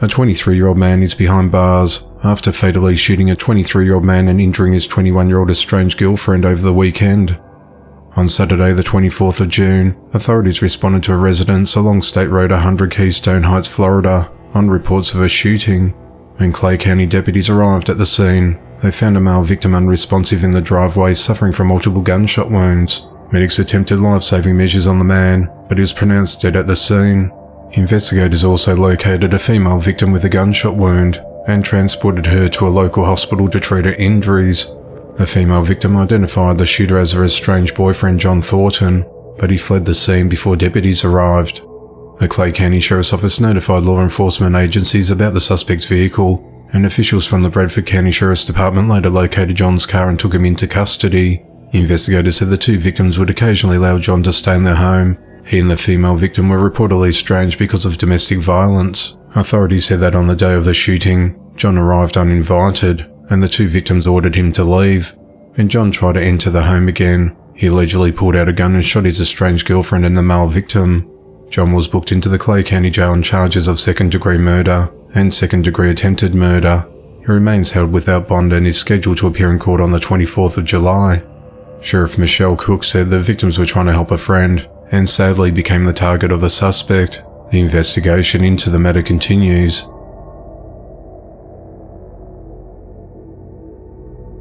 A 23-year-old man is behind bars after fatally shooting a 23-year-old man and injuring his 21-year-old estranged girlfriend over the weekend. On Saturday the 24th of June, authorities responded to a residence along State Road 100 Keystone Heights, Florida, on reports of a shooting. When Clay County deputies arrived at the scene, they found a male victim unresponsive in the driveway suffering from multiple gunshot wounds. Medics attempted life-saving measures on the man, but he was pronounced dead at the scene. Investigators also located a female victim with a gunshot wound and transported her to a local hospital to treat her injuries. The female victim identified the shooter as her estranged boyfriend John Thornton, but he fled the scene before deputies arrived. The Clay County Sheriff's Office notified law enforcement agencies about the suspect's vehicle, and officials from the Bradford County Sheriff's Department later located John's car and took him into custody. Investigators said the two victims would occasionally allow John to stay in their home. He and the female victim were reportedly estranged because of domestic violence. Authorities said that on the day of the shooting, John arrived uninvited, and the two victims ordered him to leave. When John tried to enter the home again, he allegedly pulled out a gun and shot his estranged girlfriend and the male victim. John was booked into the Clay County Jail on charges of second-degree murder and second-degree attempted murder. He remains held without bond and is scheduled to appear in court on the 24th of July. Sheriff Michelle Cook said the victims were trying to help a friend and sadly became the target of the suspect. The investigation into the matter continues.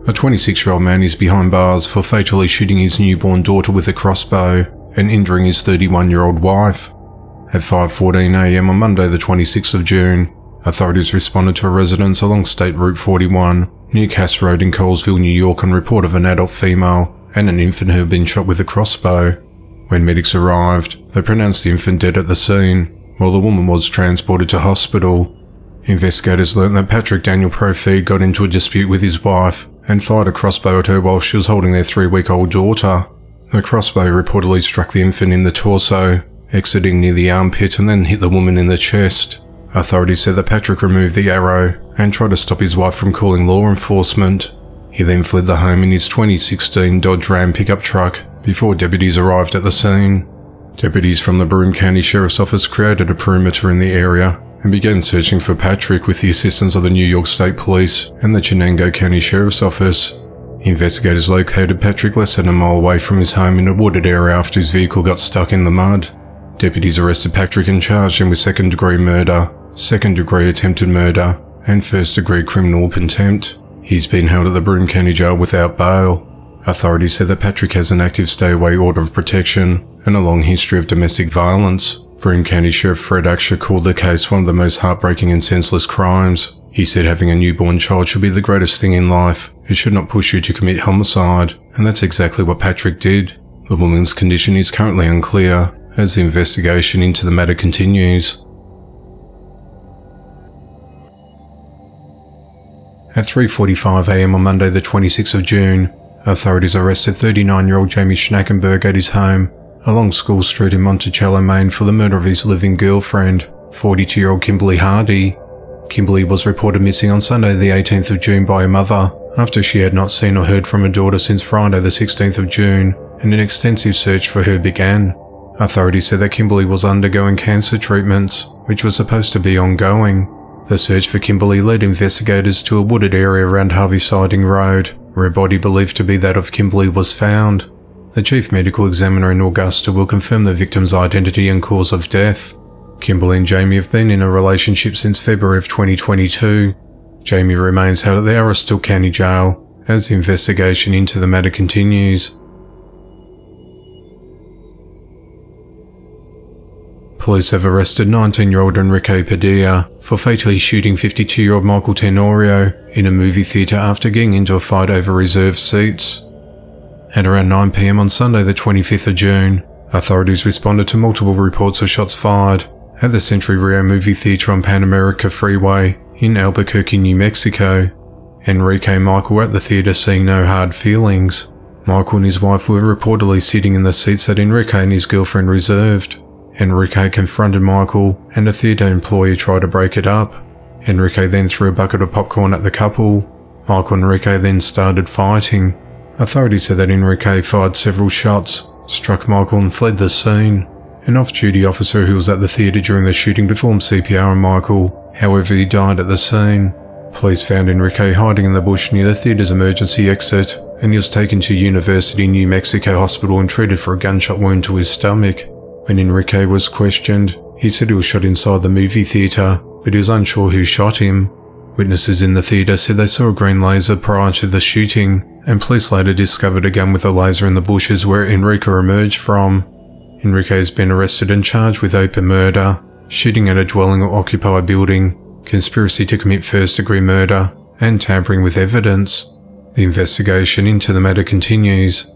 A 26-year-old man is behind bars for fatally shooting his newborn daughter with a crossbow and injuring his 31-year-old wife. At 5:14 a.m. on Monday the 26th of June, authorities responded to a residence along State Route 41 near Cass Road in Colesville, New York on report of an adult female and an infant who had been shot with a crossbow. When medics arrived, they pronounced the infant dead at the scene, while the woman was transported to hospital. Investigators learned that Patrick Daniel Profeed got into a dispute with his wife and fired a crossbow at her while she was holding their 3-week-old daughter. The crossbow reportedly struck the infant in the torso, exiting near the armpit and then hit the woman in the chest. Authorities said that Patrick removed the arrow and tried to stop his wife from calling law enforcement. He then fled the home in his 2016 Dodge Ram pickup truck before deputies arrived at the scene. Deputies from the Broome County Sheriff's Office created a perimeter in the area and began searching for Patrick with the assistance of the New York State Police and the Chenango County Sheriff's Office. Investigators located Patrick less than a mile away from his home in a wooded area after his vehicle got stuck in the mud. Deputies arrested Patrick and charged him with second-degree murder, second-degree attempted murder, and first-degree criminal contempt. He's been held at the Broome County Jail without bail. Authorities said that Patrick has an active stay-away order of protection and a long history of domestic violence. Broome County Sheriff Fred Aksher called the case one of the most heartbreaking and senseless crimes. He said having a newborn child should be the greatest thing in life. It should not push you to commit homicide, and that's exactly what Patrick did. The woman's condition is currently unclear as the investigation into the matter continues. At 3:45 a.m. on Monday the 26th of June, authorities arrested 39-year-old Jamie Schnackenberg at his home along School Street in Monticello, Maine for the murder of his living girlfriend, 42-year-old Kimberly Hardy. Kimberly was reported missing on Sunday the 18th of June by her mother after she had not seen or heard from her daughter since Friday the 16th of June, and an extensive search for her began. Authorities said that Kimberly was undergoing cancer treatments, which was supposed to be ongoing. The search for Kimberly led investigators to a wooded area around Harvey Siding Road, where a body believed to be that of Kimberly was found. The chief medical examiner in Augusta will confirm the victim's identity and cause of death. Kimberly and Jamie have been in a relationship since February of 2022. Jamie remains held at the Aroostook County Jail as the investigation into the matter continues. Police have arrested 19-year-old Enrique Padilla for fatally shooting 52-year-old Michael Tenorio in a movie theatre after getting into a fight over reserved seats. At around 9 p.m. on Sunday the 25th of June, authorities responded to multiple reports of shots fired at the Century Rio movie theatre on Pan America Freeway in Albuquerque, New Mexico. Enrique and Michael were at the theatre seeing no hard feelings. Michael and his wife were reportedly sitting in the seats that Enrique and his girlfriend reserved. Enrique confronted Michael and a theatre employee tried to break it up. Enrique then threw a bucket of popcorn at the couple. Michael and Enrique then started fighting. Authorities said that Enrique fired several shots, struck Michael and fled the scene. An off-duty officer who was at the theatre during the shooting performed CPR on Michael However, he died at the scene. Police found Enrique hiding in the bush near the theatre's emergency exit, and he was taken to University New Mexico Hospital and treated for a gunshot wound to his stomach. When Enrique was questioned, he said he was shot inside the movie theatre, but he was unsure who shot him. Witnesses in the theatre said they saw a green laser prior to the shooting, and police later discovered a gun with a laser in the bushes where Enrique emerged from. Enrique has been arrested and charged with open murder, shooting at a dwelling or occupied building, conspiracy to commit first-degree murder, and tampering with evidence. The investigation into the matter continues,